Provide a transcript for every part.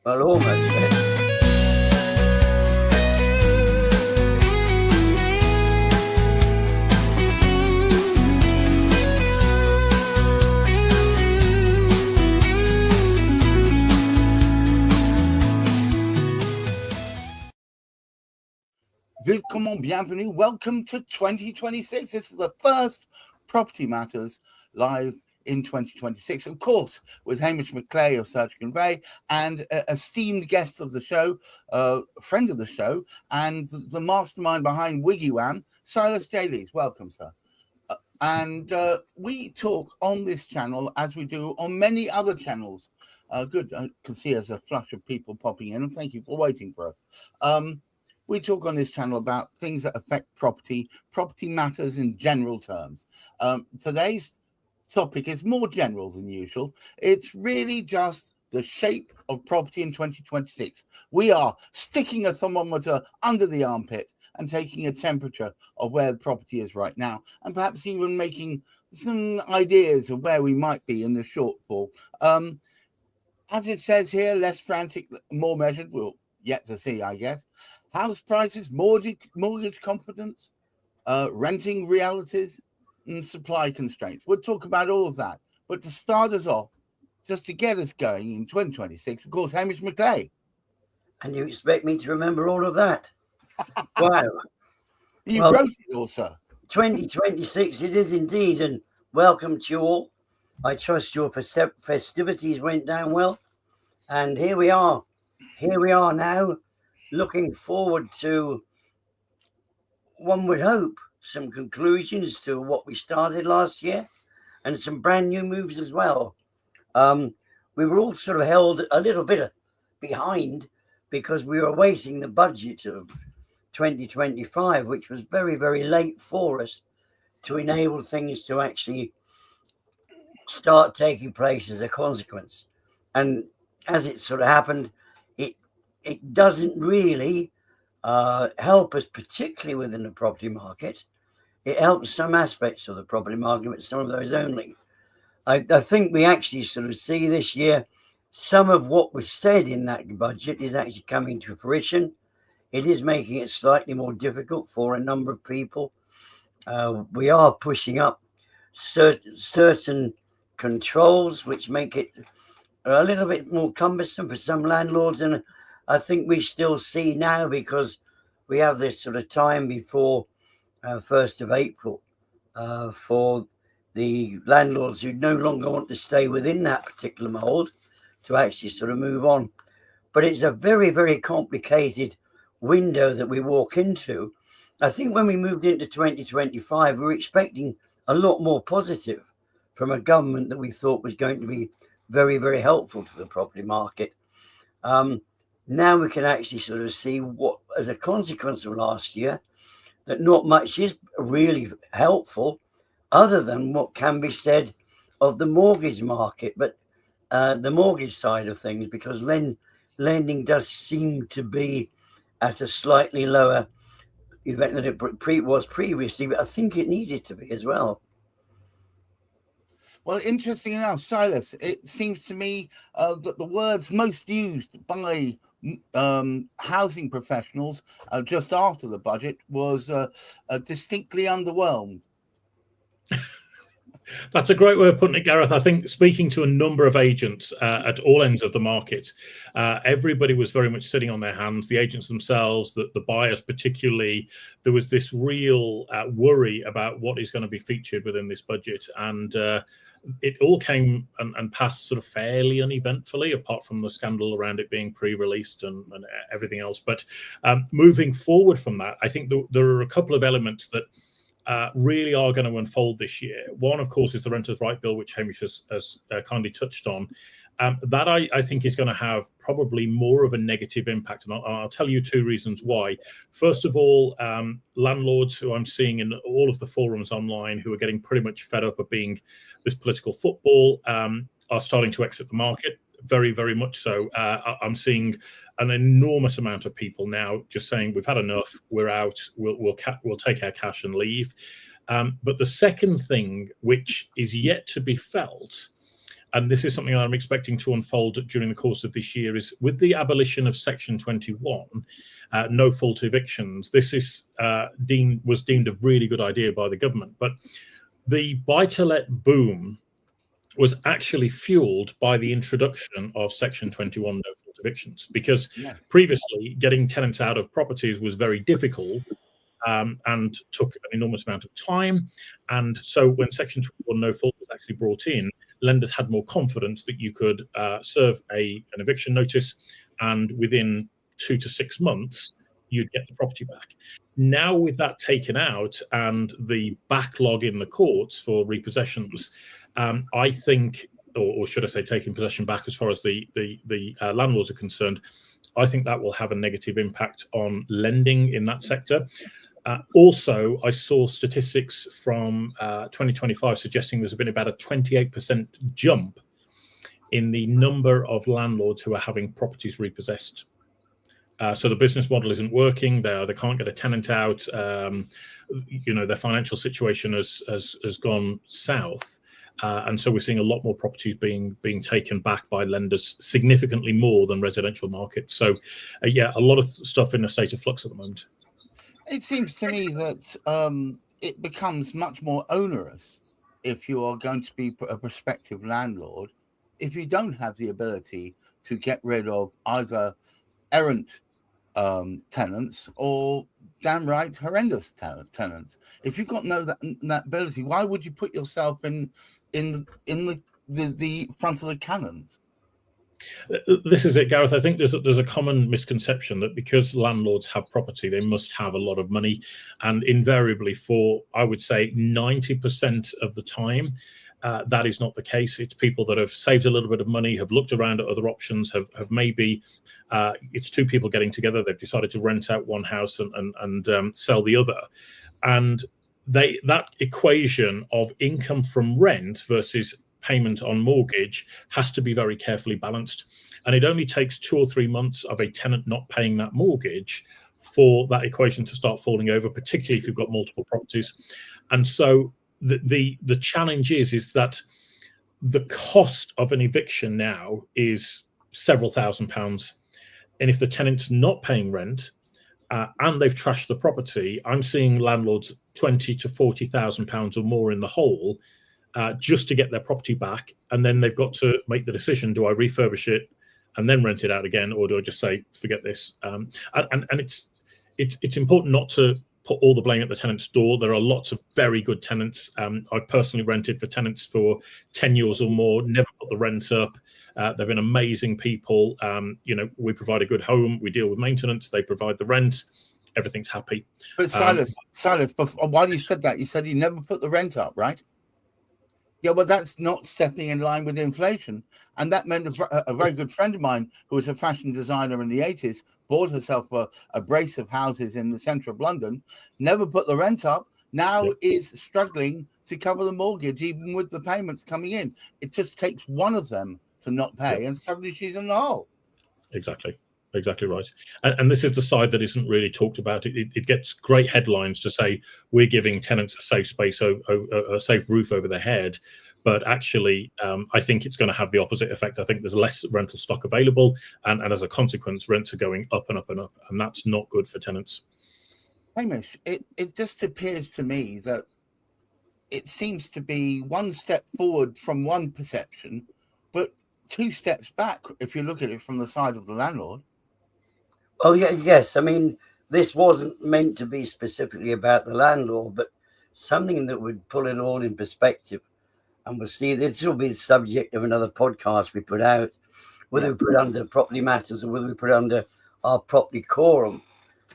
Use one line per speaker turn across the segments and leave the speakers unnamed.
Well, almost.
Bienvenue. Welcome to 2026. This is the first Property Matters live in 2026. Of course, with Hamish McLay of Search Convey and esteemed guest of the show, friend of the show, and the mastermind behind WigglyWam, Silas J Lees. Welcome, sir. And we talk on this channel as we do on many other channels. Good. I can see there's a flush of people popping in, and thank you for waiting for us. We talk on this channel about things that affect property matters in general terms. Today's topic is more general than usual. It's really just the shape of property in 2026. We are sticking a thermometer under the armpit and taking a temperature of where the property is right now, and perhaps even making some ideas of where we might be in the shortfall. As it says here, less frantic, more measured. We'll yet to see, I guess. House prices, mortgage confidence, renting realities, and supply constraints. We'll talk about all of that. But to start us off, just to get us going in 2026, of course, Hamish McLay.
And you expect me to remember all of that? Wow.
You wrote it all, sir.
2026 it is indeed, and welcome to you all. I trust your festivities went down well. And here we are. Here we are now. Looking forward to, one would hope, some conclusions to what we started last year and some brand new moves as well. We were all sort of held a little bit behind because we were awaiting the budget of 2025, which was very, very late for us to enable things to actually start taking place as a consequence. And as it sort of happened, it doesn't really help us, particularly within the property market. It helps some aspects of the property market, but some of those only. I think we actually sort of see this year some of what was said in that budget is actually coming to fruition. It is making it slightly more difficult for a number of people. We are pushing up certain controls, which make it a little bit more cumbersome for some landlords, and I think we still see now, because we have this sort of time before 1st of April for the landlords who no longer want to stay within that particular mould to actually sort of move on. But it's a very, very complicated window that we walk into. I think when we moved into 2025, we were expecting a lot more positive from a government that we thought was going to be very, very helpful to the property market. Now we can actually sort of see what, as a consequence of last year, that not much is really helpful other than what can be said of the mortgage market, but the mortgage side of things, because lending does seem to be at a slightly lower event than it was previously, but I think it needed to be as well.
Well, interesting enough, Silas, it seems to me that the words most used by housing professionals just after the budget was distinctly underwhelmed.
That's a great way of putting it, Gareth. I think speaking to a number of agents at all ends of the market, everybody was very much sitting on their hands. The agents themselves, the buyers particularly, there was this real worry about what is going to be featured within this budget. And it all came and passed sort of fairly uneventfully, apart from the scandal around it being pre-released and everything else. But moving forward from that, I think there are a couple of elements that really are going to unfold this year. One, of course, is the Renters' Right Bill, which Hamish has kindly touched on. That I think is going to have probably more of a negative impact, and I'll tell you two reasons why. First of all, landlords who I'm seeing in all of the forums online who are getting pretty much fed up of being this political football are starting to exit the market. Very, very much so. I'm seeing an enormous amount of people now just saying, we've had enough, we're out, we'll take our cash and leave. But the second thing, which is yet to be felt, and this is something I'm expecting to unfold during the course of this year, is with the abolition of Section 21, no fault evictions. This is was deemed a really good idea by the government, but the buy-to-let boom was actually fueled by the introduction of Section 21 no fault evictions, because previously getting tenants out of properties was very difficult and took an enormous amount of time. And so when Section 21 no fault was actually brought in, lenders had more confidence that you could serve an eviction notice, and within 2 to 6 months, you'd get the property back. Now, with that taken out and the backlog in the courts for repossessions, I think, or should I say, taking possession back as far as the landlords are concerned, I think that will have a negative impact on lending in that sector. Also, I saw statistics from 2025 suggesting there's been about a 28% jump in the number of landlords who are having properties repossessed. So the business model isn't working. They can't get a tenant out. Their financial situation has gone south. And so we're seeing a lot more properties being taken back by lenders, significantly more than residential markets. So, a lot of stuff in a state of flux at the moment.
It seems to me that it becomes much more onerous if you are going to be a prospective landlord, if you don't have the ability to get rid of either errant tenants or downright horrendous tenants. If you've got that ability, why would you put yourself in the front of the cannons?
This is it, Gareth. I think there's a common misconception that because landlords have property, they must have a lot of money, and invariably, for I would say 90% of the time, that is not the case. It's people that have saved a little bit of money, have looked around at other options, have maybe it's two people getting together. They've decided to rent out one house and sell the other, and that equation of income from rent versus payment on mortgage has to be very carefully balanced. And it only takes 2 or 3 months of a tenant not paying that mortgage for that equation to start falling over, particularly if you've got multiple properties. And so the challenge is that the cost of an eviction now is several £1,000s. And if the tenant's not paying rent and they've trashed the property, I'm seeing landlords £20,000 to £40,000 or more in the hole just to get their property back. And then they've got to make the decision, do I refurbish it and then rent it out again, or do I just say, forget this? And it's important not to put all the blame at the tenant's door. There are lots of very good tenants. I've personally rented for tenants for 10 years or more, never put the rent up. They've been amazing people. We provide a good home. We deal with maintenance. They provide the rent. Everything's happy.
But Silas, while you said that, you said you never put the rent up, right? Yeah, well, that's not stepping in line with inflation. And that meant a very good friend of mine who was a fashion designer in the 80s bought herself a brace of houses in the centre of London, never put the rent up, now is struggling to cover the mortgage, even with the payments coming in. It just takes one of them to not pay, and suddenly she's in the hole. Exactly
right. And this is the side that isn't really talked about. It gets great headlines to say we're giving tenants a safe space, a safe roof over their head. But actually, I think it's going to have the opposite effect. I think there's less rental stock available. And as a consequence, rents are going up and up and up. And that's not good for tenants.
Hamish, it just appears to me that it seems to be one step forward from one perception, but 2 steps back if you look at it from the side of the landlord.
Oh, yes. I mean, this wasn't meant to be specifically about the landlord, but something that would pull it all in perspective. And we'll see, this will be the subject of another podcast we put out, whether we put it under property matters or whether we put it under our property quorum.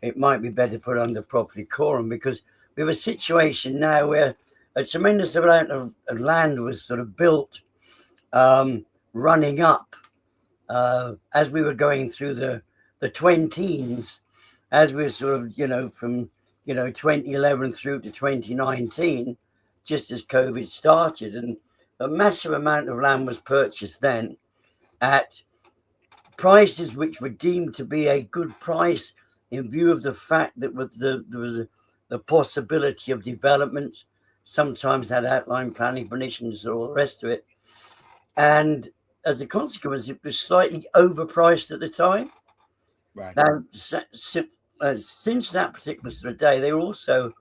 It might be better put under property quorum, because we have a situation now where a tremendous amount of land was sort of built running up as we were going through the 20s, as we were sort of, from 2011 through to 2019, just as COVID started. And a massive amount of land was purchased then at prices which were deemed to be a good price in view of the fact that there was the possibility of development, sometimes had outline planning permissions and all the rest of it. and as a consequence, it was slightly overpriced at the time.
Right.
Now, since that particular sort of day, they were also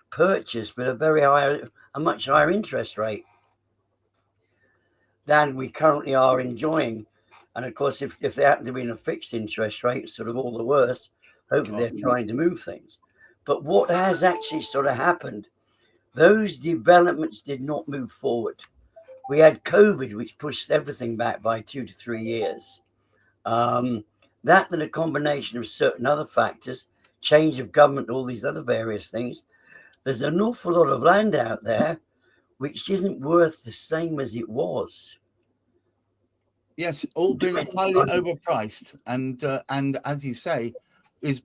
purchased with a much higher interest rate than we currently are enjoying. And of course, if they happen to be in a fixed interest rate, sort of all the worse. Hopefully, they're trying to move things. But what has actually sort of happened? Those developments did not move forward. We had COVID, which pushed everything back by 2 to 3 years. That and a combination of certain other factors, change of government, all these other various things. There's an awful lot of land out there which isn't worth the same as it was.
Yes, all been highly overpriced, and as you say, is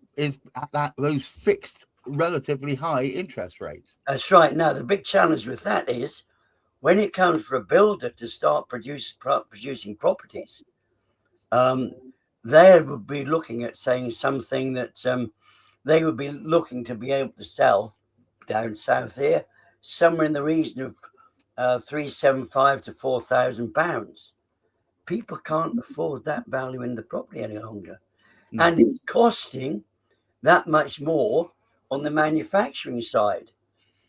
at that those fixed, relatively high interest rates.
That's right. Now the big challenge with that is when it comes for a builder to start producing properties, they would be looking at saying something that they would be looking to be able to sell down south here somewhere in the region of £375,000 to £4,000. People can't afford that value in the property any longer. No. And it's costing that much more on the manufacturing side.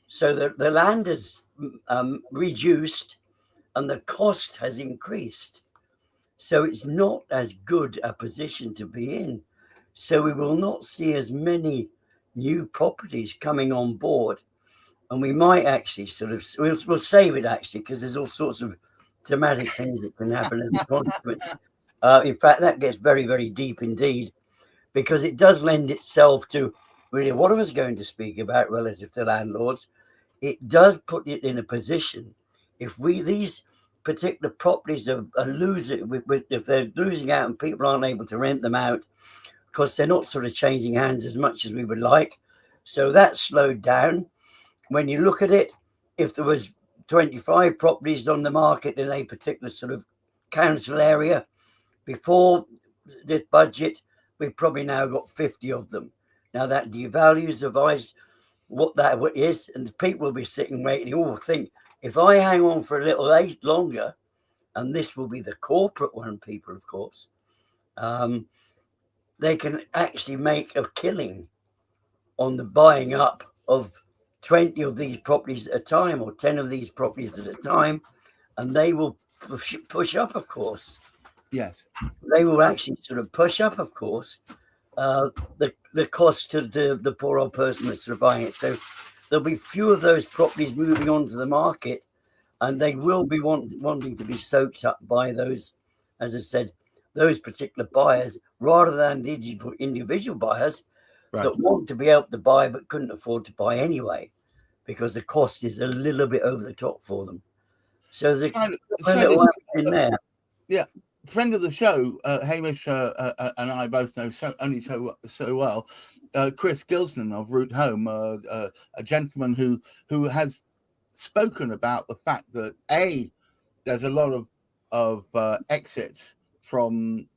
So the land is reduced and the cost has increased. So it's not as good a position to be in. So we will not see as many new properties coming on board. And we might actually we'll save it actually, because there's all sorts of dramatic things that can happen as a consequence. In fact, that gets very, very deep indeed, because it does lend itself to really what I was going to speak about relative to landlords. It does put it in a position, if these particular properties are losing, if they're losing out and people aren't able to rent them out, because they're not sort of changing hands as much as we would like. So that's slowed down. When you look at it, if there was 25 properties on the market in a particular sort of council area before this budget, we've probably now got 50 of them. Now that devalues the vice, what that is, and the people will be sitting waiting. Oh, think if I hang on for a little longer, and this will be the corporate one, people, of course, they can actually make a killing on the buying up of 20 of these properties at a time, or 10 of these properties at a time, and they will push up, of course.
Yes.
They will actually sort of push up, of course, the cost to the poor old person that's sort of buying it. So there'll be few of those properties moving onto the market, and they will be wanting to be soaked up by those, as I said, those particular buyers, rather than the individual buyers that want to be able to buy but couldn't afford to buy anyway, because the cost is a little bit over the top for them. So there's a little in there.
Yeah. Friend of the show, Hamish and I both know so well, Chris Gilson of Route Home, a gentleman who has spoken about the fact that there's a lot of exits from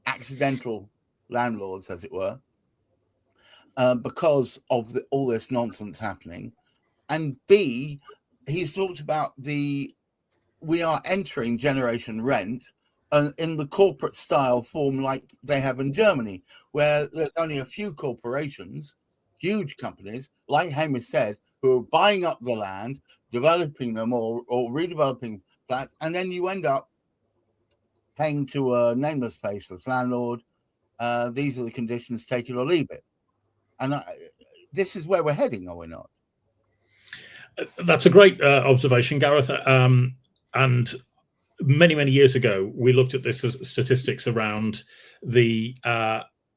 accidental landlords, as it were, because of all this nonsense happening, and B, he's talked about we are entering generation rent in the corporate style form like they have in Germany, where there's only a few corporations, huge companies, like Hamish said, who are buying up the land, developing them or redeveloping flats, and then you end up paying to a nameless, faceless landlord. These are the conditions, take it or leave it. And this is where we're heading, are we not?
That's a great observation, Gareth. And many years ago, we looked at this as statistics around the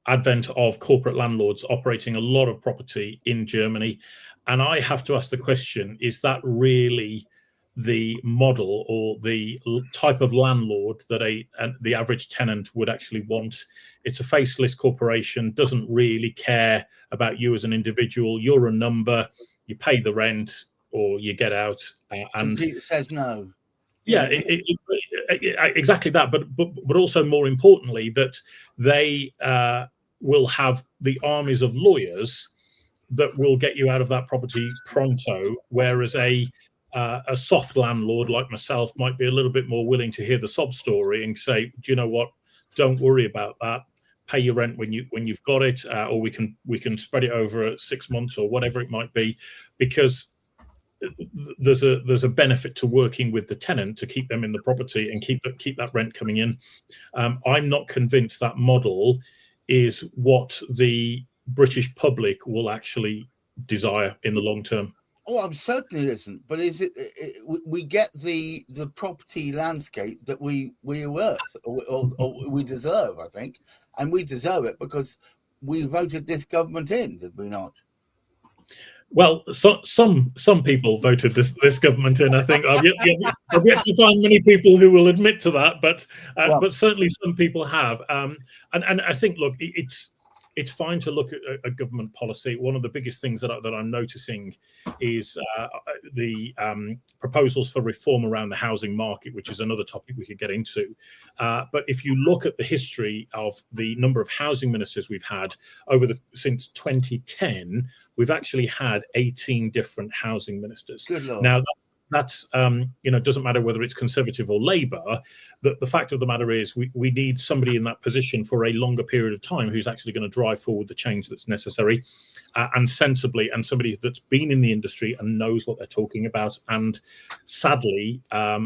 advent of corporate landlords operating a lot of property in Germany. And I have to ask the question, is that really the model or the type of landlord that the average tenant would actually want? It's a faceless corporation, doesn't really care about you as an individual. You're a number, you pay the rent or you get out. And
Pete says no.
Yeah, exactly that. But also more importantly, that they will have the armies of lawyers that will get you out of that property pronto, whereas a a soft landlord like myself might be a little bit more willing to hear the sob story and say, do you know what? Don't worry about that. Pay your rent when you've got it, or we can spread it over 6 months or whatever it might be, because there's a benefit to working with the tenant to keep them in the property and keep that rent coming in. I'm not convinced that model is what the British public will actually desire in the long term.
Oh, I'm certain it isn't. But is it? We get the property landscape that we worth or we deserve, I think, and we deserve it because we voted this government in, did we not? Well,
some people voted this government in. I think I've yet to find many people who will admit to that, but certainly some people have. And I think, look, it's fine to look at a government policy. One of the biggest things that I'm noticing is the proposals for reform around the housing market, which is another topic we could get into. But if you look at the history of the number of housing ministers we've had since 2010, we've actually had 18 different housing ministers.
Good Lord.
Now, that's doesn't matter whether it's Conservative or Labour. The fact of the matter is we need somebody in that position for a longer period of time who's actually going to drive forward the change that's necessary and sensibly, and somebody that's been in the industry and knows what they're talking about. And sadly, I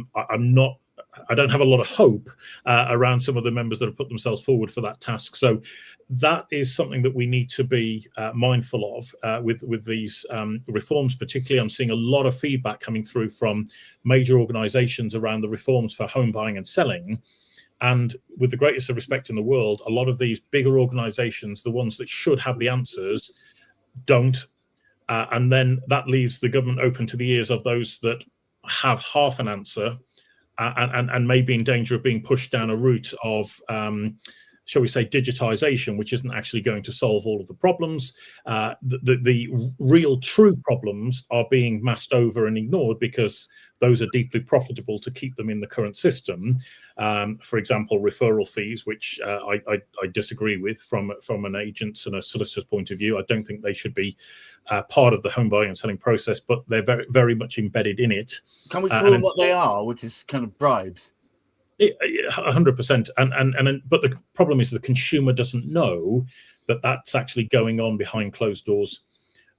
don't have a lot of hope around some of the members that have put themselves forward for that task. So that is something that we need to be mindful of with these reforms. Particularly, I'm seeing a lot of feedback coming through from major organisations around the reforms for home buying and selling. And with the greatest of respect in the world, a lot of these bigger organisations, the ones that should have the answers, don't. And then that leaves the government open to the ears of those that have half an answer and may be in danger of being pushed down a route of shall we say, digitization, which isn't actually going to solve all of the problems. The real true problems are being masked over and ignored because those are deeply profitable to keep them in the current system. For example, referral fees, which I disagree with from an agent's and a solicitor's point of view. I don't think they should be part of the home buying and selling process, but they're very, very much embedded in it.
Can we call them what they are, which is kind of bribes?
100%. But the problem is the consumer doesn't know that that's actually going on behind closed doors.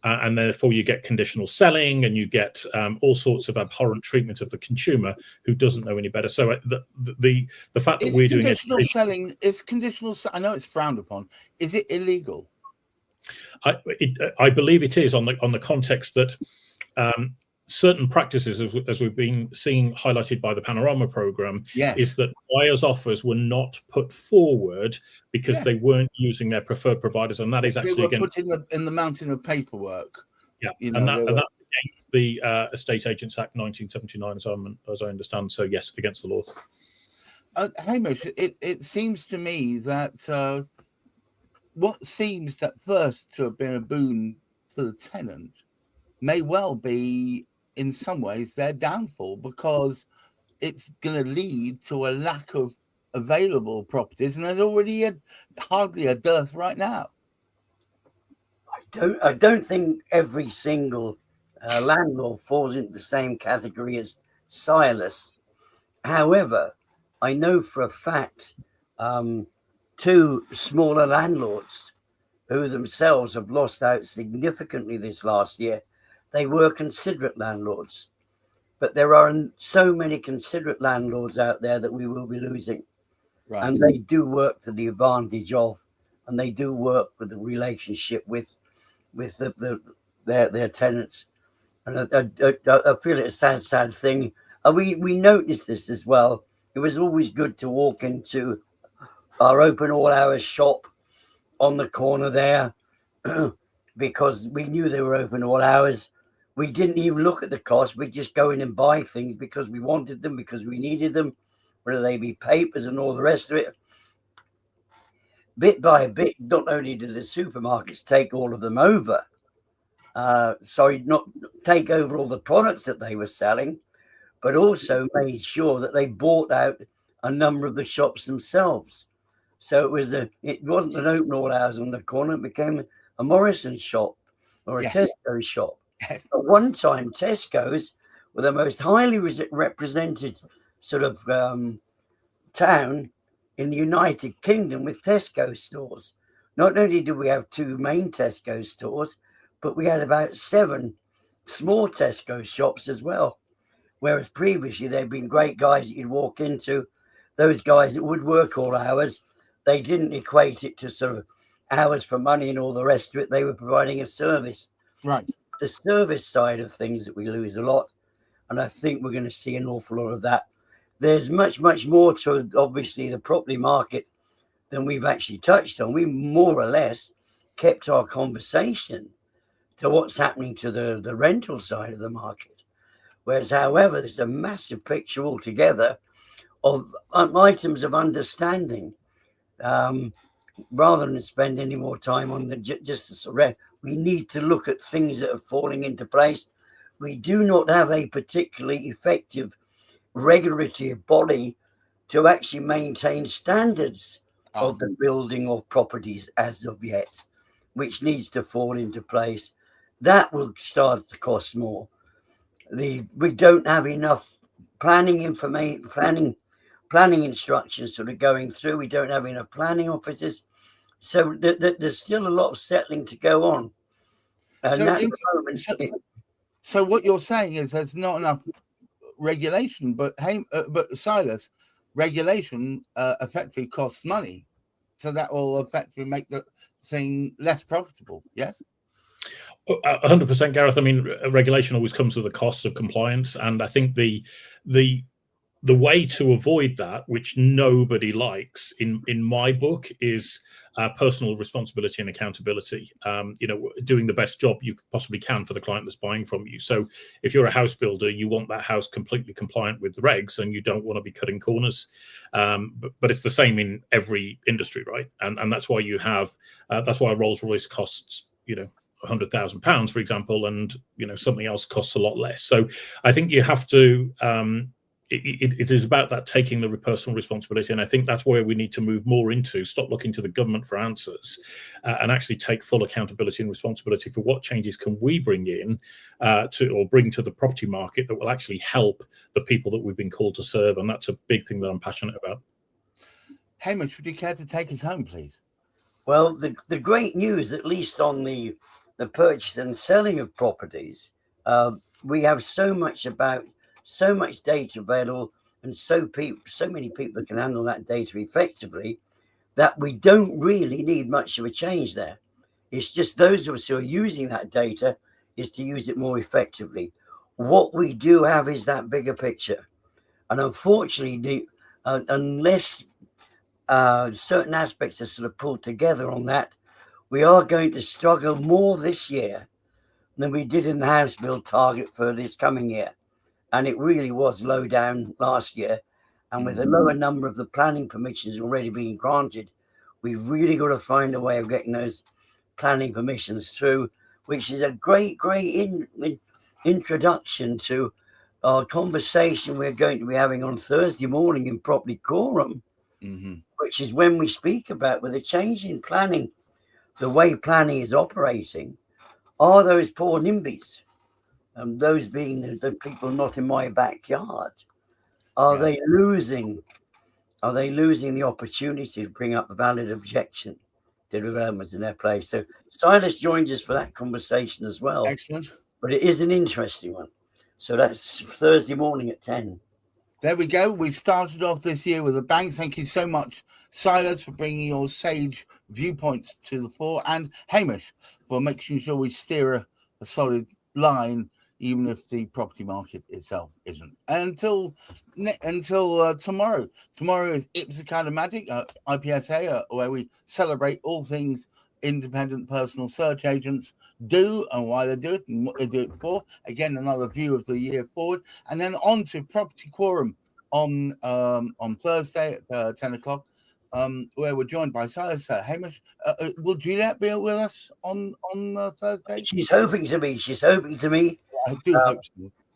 And therefore you get conditional selling and you get all sorts of abhorrent treatment of the consumer who doesn't know any better. So the fact that we're doing
conditional selling is conditional. I know it's frowned upon. Is it illegal?
I believe it is on the context that certain practices, as we've been seeing highlighted by the Panorama program,
yes,
is that buyers' offers were not put forward because they weren't using their preferred providers, and that is actually
put in the mountain of paperwork.
Yeah, and that's against the Estate Agents Act 1979, as I understand. So yes, against the law.
Hamish, it seems to me that what seems at first to have been a boon for the tenant may well be, in some ways, their downfall, because it's going to lead to a lack of available properties, and there's already hardly a dearth right now.
I don't think every single landlord falls into the same category as Silas. However, I know for a fact 2 smaller landlords who themselves have lost out significantly this last year. They were considerate landlords, but there are so many considerate landlords out there that we will be losing. Right. And they do work to the advantage of, and they do work with the relationship with their tenants. And I feel it's a sad thing. And we noticed this as well. It was always good to walk into our open all hours shop on the corner there because we knew they were open all hours. We didn't even look at the cost. We'd just go in and buy things because we wanted them, because we needed them, whether they be papers and all the rest of it. Bit by bit, not only did the supermarkets take all of them over, not take over all the products that they were selling, but also made sure that they bought out a number of the shops themselves. So it wasn't an open all hours on the corner. It became a Morrison's shop or a Tesco shop. At one time, Tesco's were the most highly represented sort of town in the United Kingdom with Tesco stores. Not only did we have 2 main Tesco stores, but we had about 7 small Tesco shops as well. Whereas previously they'd been great guys that you'd walk into, those guys that would work all hours. They didn't equate it to sort of hours for money and all the rest of it. They were providing a service.
Right.
The service side of things that we lose a lot. And I think we're going to see an awful lot of that. There's much, much more to, obviously, the property market than we've actually touched on. We more or less kept our conversation to what's happening to the rental side of the market. Whereas, however, there's a massive picture altogether of items of understanding. Rather than spend any more time on just the sort of, we need to look at things that are falling into place. We do not have a particularly effective regulatory body to actually maintain standards of the building of properties as of yet, which needs to fall into place. That will start to cost more. We don't have enough planning information, planning instructions sort of going through. We don't have enough planning officers. So there's still a lot of settling to go on. And
so what you're saying is there's not enough regulation, but Silas, regulation effectively costs money. So that will effectively make the thing less profitable, yes?
100%, Gareth. I mean, regulation always comes with the cost of compliance, and I think the way to avoid that, which nobody likes in my book, is personal responsibility and accountability. Doing the best job you possibly can for the client that's buying from you. So if you're a house builder, you want that house completely compliant with the regs, and you don't want to be cutting corners. But it's the same in every industry, right? And that's why you have that's why a Rolls-Royce costs £100,000, for example, and something else costs a lot less. So I think you have to. It is about that taking the personal responsibility, and I think that's where we need to move more into. Stop looking to the government for answers, and actually take full accountability and responsibility for what changes can we bring in bring to the property market that will actually help the people that we've been called to serve, and that's a big thing that I'm passionate about.
Hamish, would you care to take us home, please?
Well, the great news, at least on the purchase and selling of properties, we have so much data available, and so many people can handle that data effectively, that we don't really need much of a change there. It's just those of us who are using that data is to use it more effectively. What we do have is that bigger picture, and unfortunately, unless certain aspects are sort of pulled together on that, we are going to struggle more this year than we did in the house build target for this coming year. And it really was low down last year. And with a lower number of the planning permissions already being granted, we've really got to find a way of getting those planning permissions through, which is a great introduction to our conversation we're going to be having on Thursday morning in Property Quorum, which is when we speak about, with a change in planning, the way planning is operating, are those poor NIMBYs, those being the people not in my backyard, are they losing the opportunity to bring up a valid objection to developments in their place? So Silas joins us for that conversation as well.
Excellent.
But it is an interesting one. So that's Thursday morning at 10.
There we go. We've started off this year with a bang. Thank you so much, Silas, for bringing your sage viewpoints to the fore, and Hamish for making sure we steer a solid line, even if the property market itself isn't. Until tomorrow. Tomorrow is It's a Kind of Magic, IPSA, where we celebrate all things independent personal search agents do and why they do it and what they do it for. Again, another view of the year forward. And then on to Property Quorum on Thursday at 10 o'clock, where we're joined by Silas. Hamish, will Juliet be with us on Thursday?
She's hoping to be.
I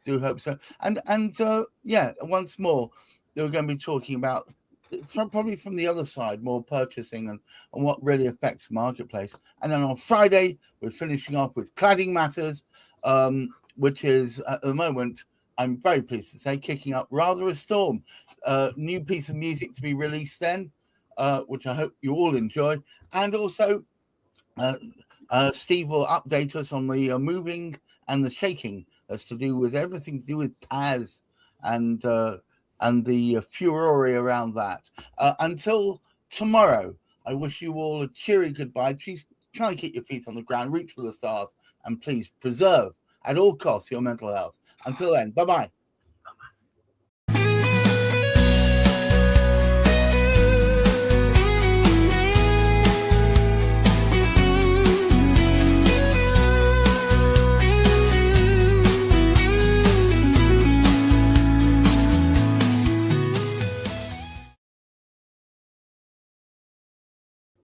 do hope so. And once more, we're going to be talking about, probably from the other side, more purchasing and what really affects the marketplace. And then on Friday, we're finishing off with cladding matters, which is at the moment, I'm very pleased to say, kicking up rather a storm. New piece of music to be released then, which I hope you all enjoy. And also, Steve will update us on the moving and the shaking as to do with everything to do with Paz and the furore around that. Until tomorrow, I wish you all a cheery goodbye. Please try and keep your feet on the ground, reach for the stars, and please preserve at all costs your mental health. Until then, bye-bye.